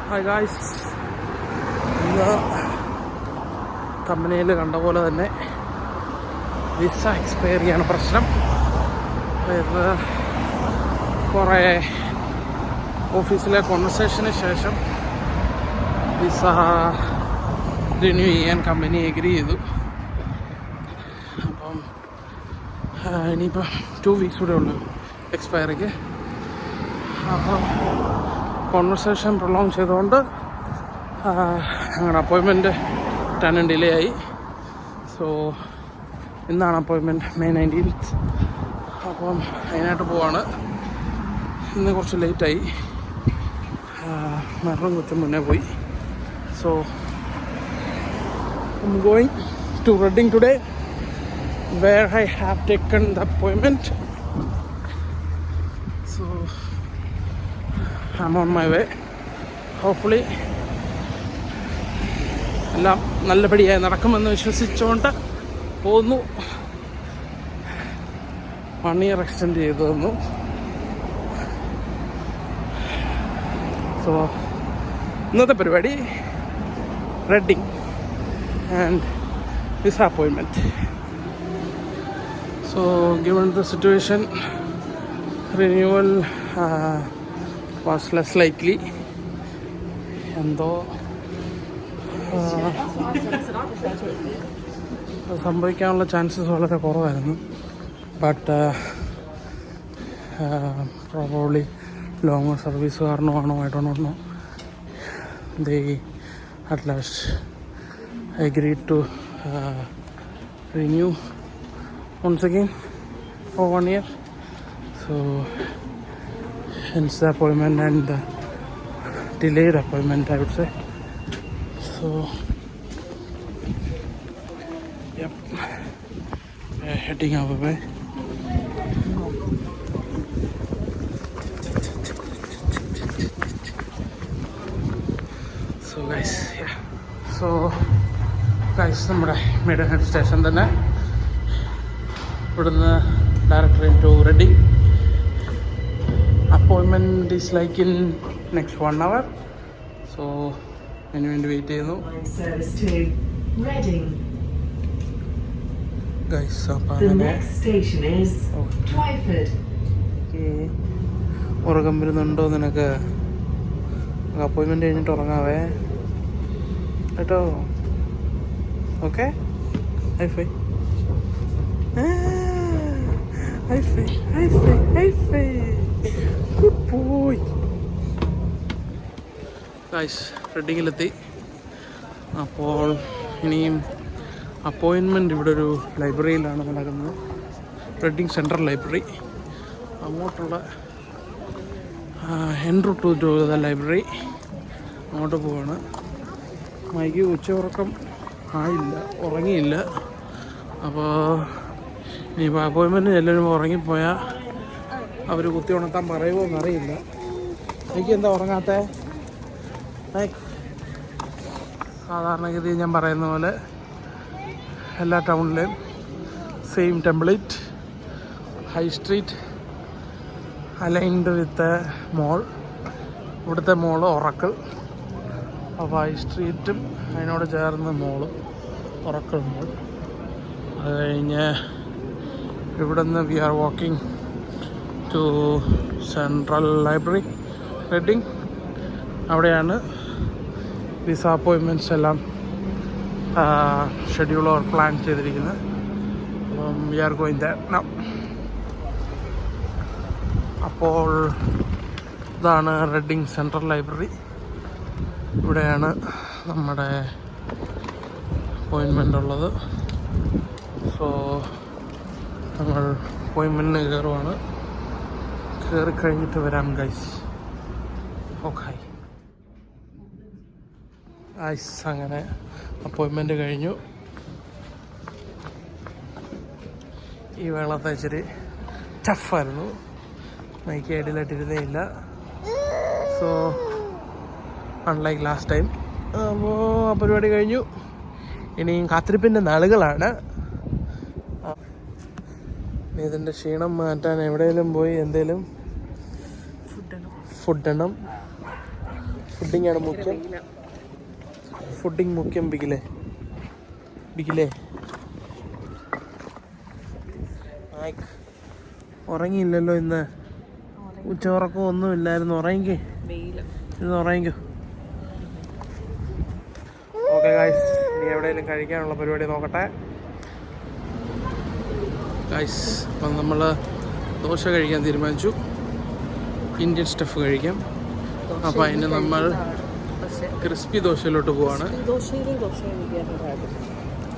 Hi guys, ഇന്ന് കമ്പനിയിൽ കണ്ട പോലെ തന്നെ വിസ എക്സ്പയർ ചെയ്യാണ് പ്രശ്നം. ഇത് കുറേ ഓഫീസിലെ കോൺവെർസേഷന് ശേഷം വിസ റിന്യൂ ചെയ്യാൻ കമ്പനി എഗ്രി ചെയ്തു. അപ്പം ഇനിയിപ്പം 2 വീക്സ് കൂടെ ഉള്ളു എക്സ്പയറിക്ക്. അപ്പം കോൺവെർസേഷൻ പ്രൊലോങ് ചെയ്തുകൊണ്ട് ഞങ്ങളുടെ അപ്പോയിൻമെൻറ്റ് 10 ഡിലേ ആയി. സോ ഇന്നാണ് അപ്പോയിൻമെൻറ്റ്, May 19th. അപ്പം അതിനായിട്ട് പോവാണ്. ഇന്ന് കുറച്ച് ലേറ്റായി, മരണം കുറച്ച് മുന്നേ പോയി. So I'm going to Reading today, where I have taken the appointment. So I'm on my way. Hopefully എല്ലാം നല്ലപടിയായി നടക്കുമെന്ന് വിശ്വസിച്ചുകൊണ്ട് പോകുന്നു. 1 year എക്സ്റ്റെൻഡ് ചെയ്തു തന്നു. സോ ഇന്നത്തെ പരിപാടി Reading and visa appointment. So given the situation, renewal was less likely. എന്തോ സംഭവിക്കാനുള്ള ചാൻസസ് വളരെ കുറവായിരുന്നു. ബട്ട് പ്രോബബ്ലി ലോങ് സർവീസ് കാരണമാണോ I don't know, they at last agreed to renew once again for 1 year. So hence the appointment and the delayed appointment, I would say. So yep, we're heading our way. So guys, yeah. So guys, നമ്മുടെ മെയ്ഡൻഹെഡ് station തന്നെ. ഇവിടുന്ന് direct train to Reading. Appointment is like in next 1 hour. So അതിന് വേണ്ടി wait ചെയ്യുന്നു guys. അപ്പം അങ്ങനെ ഉറക്കം വരുന്നുണ്ടോ നിനക്ക്? അപ്പോയിൻമെൻറ്റ് കഴിഞ്ഞിട്ട് ഉറങ്ങാവേ കേട്ടോ. Okay, high five high five high five high five. Good boy. Guys, റെഡിങ്ങിലെത്തി. അപ്പോൾ ഇനിയും അപ്പോയിൻമെൻറ്റ് ഇവിടെ ഒരു ലൈബ്രറിയിലാണ് നടക്കുന്നത്, റെഡിങ് സെൻട്രൽ ലൈബ്രറി. അങ്ങോട്ടുള്ള എൻട്രി ടു ദ ലൈബ്രറി, അങ്ങോട്ട് പോവാണ്. മൈക്ക് ഉച്ചയുറക്കം ആയില്ല, ഉറങ്ങിയില്ല. അപ്പോൾ ഇനിയിപ്പോൾ അപ്പോയിൻമെൻറ്റ് എല്ലാവരും ഉറങ്ങിപ്പോയാൽ അവർ കുത്തി ഉണർത്താൻ പറയുമോ എന്നറിയില്ല. എനിക്ക് എന്താ ഉറങ്ങാത്ത? സാധാരണഗതി ഞാൻ പറയുന്ന പോലെ എല്ലാ ടൗണിലെയും same template, high street aligned with mall. ഇവിടുത്തെ മോള് ഒറക്കിൾ. അപ്പോൾ ഹൈ സ്ട്രീറ്റും അതിനോട് ചേർന്ന് മോള് ഒറക്കിൾ മോൾ. അത് കഴിഞ്ഞ് ഇവിടുന്ന് we are walking to central library Reading. അവിടെയാണ് വിസ അപ്പോയിൻമെൻറ്റ്സ് എല്ലാം ഷെഡ്യൂൾ ഓർ പ്ലാൻ ചെയ്തിരിക്കുന്നത്. അപ്പം we are going there now. അപ്പോൾ ഇതാണ് Reading സെൻട്രൽ ലൈബ്രറി. ഇവിടെയാണ് നമ്മുടെ അപ്പോയിൻമെൻ്റ് ഉള്ളത്. സോ നമ്മൾ അപ്പോയിൻമെൻറ്റിന് കയറുവാണ്. കയറി കഴിഞ്ഞിട്ട് വരാം ഗൈസ്. ഓക്കെ ഗൈസ്, അങ്ങനെ അപ്പോയിൻമെൻറ്റ് കഴിഞ്ഞു. ഈ വെള്ളത്തെ ഇച്ചിരി ടഫായിരുന്നു, മൈക്ക് ഐഡിയലായിട്ടിരുന്നേ ഇല്ല. So unlike last time. അപ്പോൾ ആ പരിപാടി കഴിഞ്ഞു. ഇനിയും കാത്തിരിപ്പിൻ്റെ നാളുകളാണ്. ഇതിൻ്റെ ക്ഷീണം മാറ്റാൻ എവിടെയെങ്കിലും പോയി എന്തേലും ഫുഡണം. ഫുഡിങ് ആണ് മുഖ്യം. ഫുഡിങ് മുഖ്യം. ബിഗിലേ ഉറങ്ങിയില്ലല്ലോ ഇന്ന്. ഉച്ചയുറക്കം ഒന്നും ഇല്ലായിരുന്നു. ഉറങ്ങിക്കോ. ഓക്കെ ഗായ്സ്, ഇനി എവിടെയെങ്കിലും കഴിക്കാനുള്ള പരിപാടി നോക്കട്ടെ ഗായ്സ്. അപ്പം നമ്മൾ ദോശ കഴിക്കാൻ തീരുമാനിച്ചു. ഇന്ത്യൻ സ്റ്റഫ് കഴിക്കാം. അപ്പം അതിന് നമ്മൾ ക്രിസ്പി ദോശയിലോട്ട് പോവാണ്.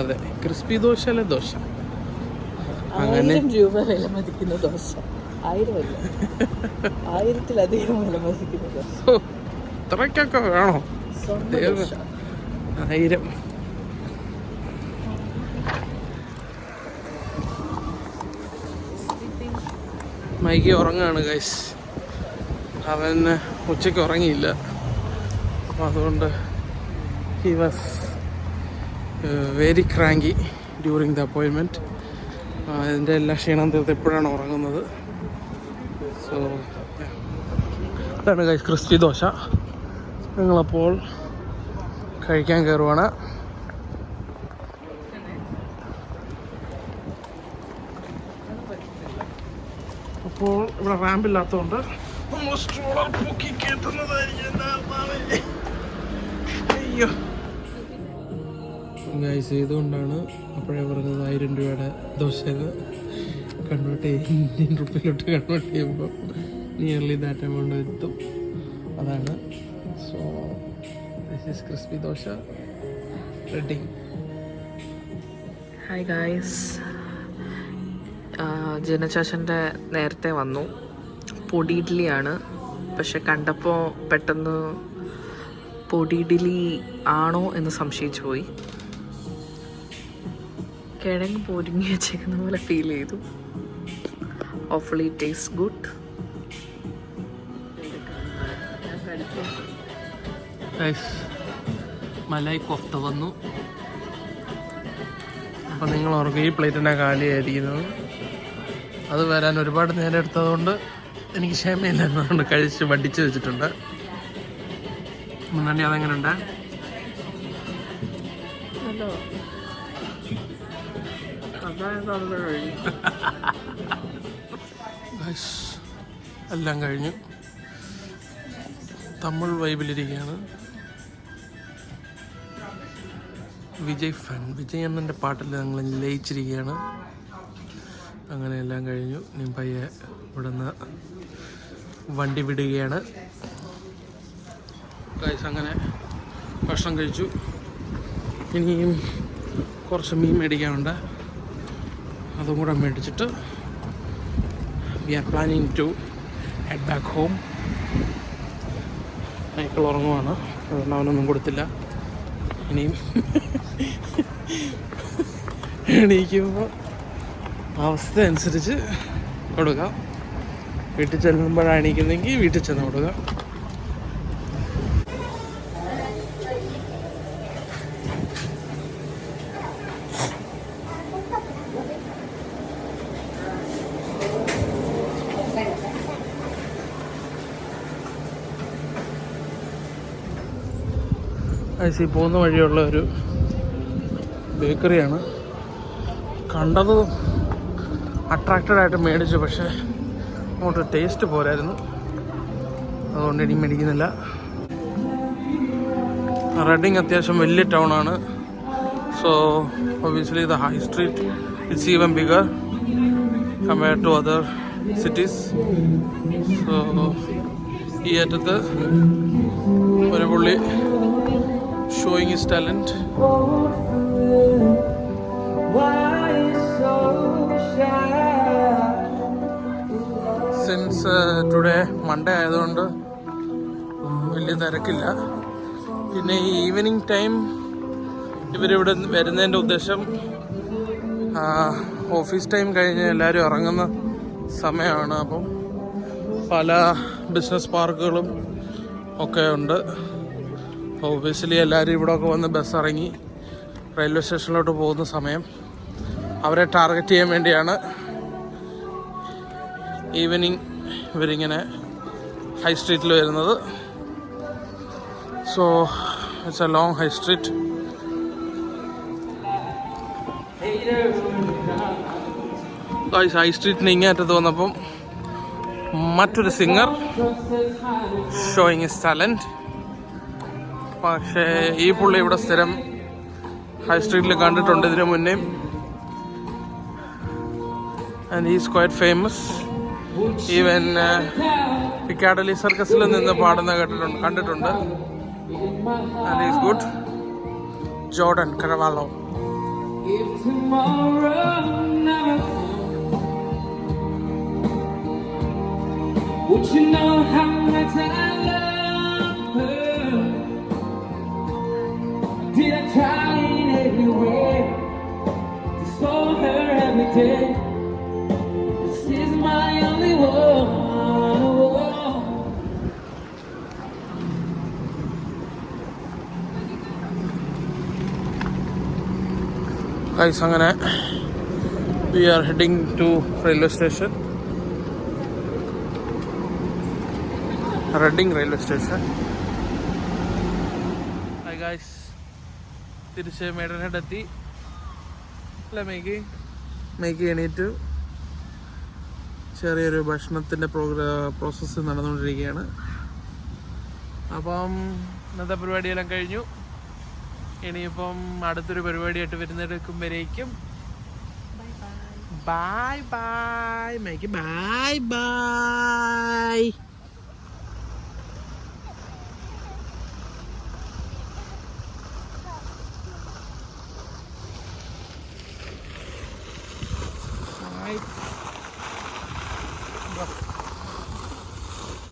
അതെ, ക്രിസ്പി ദോശയിലെ ദോശ. അങ്ങനെ 1000 രൂപ വില മതിക്കുന്ന ദോശ. 1000-1000-ലധികം വില മതിക്കുന്ന ദോശ. ഇത്രയ്ക്കൊക്കെ വേണോ? 1000. മൈക്ക് ഉറങ്ങാണ് ഗൈസ്. അവൻ ഉച്ചയ്ക്ക് ഉറങ്ങിയില്ല. അപ്പം അതുകൊണ്ട് he was very cranky during the appointment. അതിൻ്റെ എല്ലാ ക്ഷീണം തീർത്ത് എപ്പോഴാണ് ഉറങ്ങുന്നത്. സോ ഇതാണ് ഗൈസ് ക്രിസ്പി ദോശ. ഞങ്ങളപ്പോൾ കഴിക്കാൻ കയറുവാണ്. അപ്പോൾ ഇവിടെ റാമ്പില്ലാത്തതുകൊണ്ട് അയ്യോ ഗൈസ്, ഇതുകൊണ്ടാണ് അപ്പോഴേ പറഞ്ഞത് 1000 രൂപയുടെ ദോശ കൺവേർട്ട് ചെയ്യും. ഇന്ത്യൻ റുപ്പിയിലോട്ട് കൺവേർട്ട് ചെയ്യുമ്പോൾ നിയർലി ദാറ്റ് എമൗണ്ട് എത്തും. അതാണ്. So this is crispy dosa ready. Hi guys, ജനചാശൻ്റെ നേരത്തെ വന്നു. പൊടി ഇഡ്ഡലിയാണ്. പക്ഷെ കണ്ടപ്പോൾ പെട്ടെന്ന് പൊടി ഇഡ്ഡലി ആണോ എന്ന് സംശയിച്ചു പോയി. കിഴങ്ങ് പൊരിഞ്ഞ് വെച്ചേക്കുന്ന പോലെ ഫീൽ ചെയ്തു. Hopefully taste good. Malai kofta വന്നു. അപ്പം നിങ്ങൾ ഓർക്കും ഈ പ്ലേറ്റിനെ കാലിയായിരിക്കുന്നത്. അത് വരാൻ ഒരുപാട് നേരം എടുത്തതുകൊണ്ട് എനിക്ക് ക്ഷമയില്ലെന്നതുകൊണ്ട് കഴിച്ച് വടിച്ച് വെച്ചിട്ടുണ്ട്. മുന്നണി അതെങ്ങനെയുണ്ട്? എല്ലാം കഴിഞ്ഞു. തമിഴ് വൈബിലിരിക്കുകയാണ്. വിജയ് അണ്ണൻ്റെ പാട്ടിൽ ഞങ്ങൾ ലയിച്ചിരിക്കുകയാണ്. അങ്ങനെ എല്ലാം കഴിഞ്ഞു. ഇനി പയ്യെ ഇവിടെ നിന്ന് വണ്ടി വിടുകയാണ്. അങ്ങനെ ഭക്ഷണം കഴിച്ചു. ഇനിയും കുറച്ച് മീൻ മേടിക്കാനുണ്ട്. അതും കൂടെ മേടിച്ചിട്ട് we are planning to head back home. Michael ഉറങ്ങുവാണ്, അതുകൊണ്ട് അവനൊന്നും കൊടുത്തില്ല. ഇനിയും എണീക്കുമ്പോൾ അവസ്ഥ അനുസരിച്ച് കൊടുക്കാം. വീട്ടിൽ ചെല്ലുമ്പോഴാണ് എണീക്കുന്നെങ്കിൽ വീട്ടിൽ ചെന്ന് കൊടുക്കാം. ഐസി പോകുന്ന വഴിയുള്ള ഒരു ബേക്കറിയാണ്. കണ്ടത് അട്രാക്റ്റഡ് ആയിട്ട് മേടിച്ചു, പക്ഷേ അങ്ങോട്ട് ടേസ്റ്റ് പോരായിരുന്നു. അതുകൊണ്ട് ഇനി മേടിക്കുന്നില്ല. റെഡിങ് അത്യാവശ്യം വലിയ ടൗണാണ്. So obviously the high street it's even bigger compared to other cities. So ഈ അറ്റത്ത് ഒരു പുള്ളി showing his talent. Since today Monday ആയതുകൊണ്ട് വലിയ തിരക്കില്ല. പിന്നെ ഈ ഈവനിങ് ടൈം ഇവരിവിടെ വരുന്നതിൻ്റെ ഉദ്ദേശം ഓഫീസ് ടൈം കഴിഞ്ഞ് എല്ലാവരും ഇറങ്ങുന്ന സമയമാണ്. അപ്പം പല ബിസിനസ് പാർക്കുകളും ഒക്കെ ഉണ്ട്. ഒബ്വിയസ്ലി എല്ലാവരും ഇവിടെയൊക്കെ വന്ന് ബസ് ഇറങ്ങി റെയിൽവേ സ്റ്റേഷനിലോട്ട് പോകുന്ന സമയം അവരെ ടാർഗറ്റ് ചെയ്യാൻ വേണ്ടിയാണ് ഈവനിങ് ഇവരിങ്ങനെ ഹൈ സ്ട്രീറ്റിൽ വരുന്നത്. So it's a long high street. High സ്ട്രീറ്റിന് ഇങ്ങേറ്റത്ത് വന്നപ്പം മറ്റൊരു സിംഗർ ഷോയിങ് ഹിസ് ടാലന്റ്. പക്ഷേ ഈ പുള്ളി ഇവിടെ സ്ഥിരം ഹൈ സ്ട്രീറ്റിൽ കണ്ടിട്ടുണ്ട് ഇതിനു മുന്നേ. And he's quite famous. Even Piccadilly സർക്കസിൽ നിന്ന് പാടുന്ന കണ്ടിട്ടുണ്ട്. And is good. Jordan Carvalho. If tomorrow never comes, would you know how much I love her? Did I try in every way to show her every day? This is my only one. Guys, അങ്ങനെ we are heading to railway station. Reading railway station. Hi guys, തിരിച്ച് Maidenhead എത്തി. അല്ല, make എണീറ്റു. ചെറിയൊരു ഭക്ഷണത്തിൻ്റെ process നടന്നുകൊണ്ടിരിക്കുകയാണ്. അപ്പം ഇന്നത്തെ പരിപാടിയെല്ലാം കഴിഞ്ഞു. ഇനിയിപ്പം അടുത്തൊരു പരിപാടിയായിട്ട് വരുന്നേക്കും വരേക്കും bye bye. Make bye bye.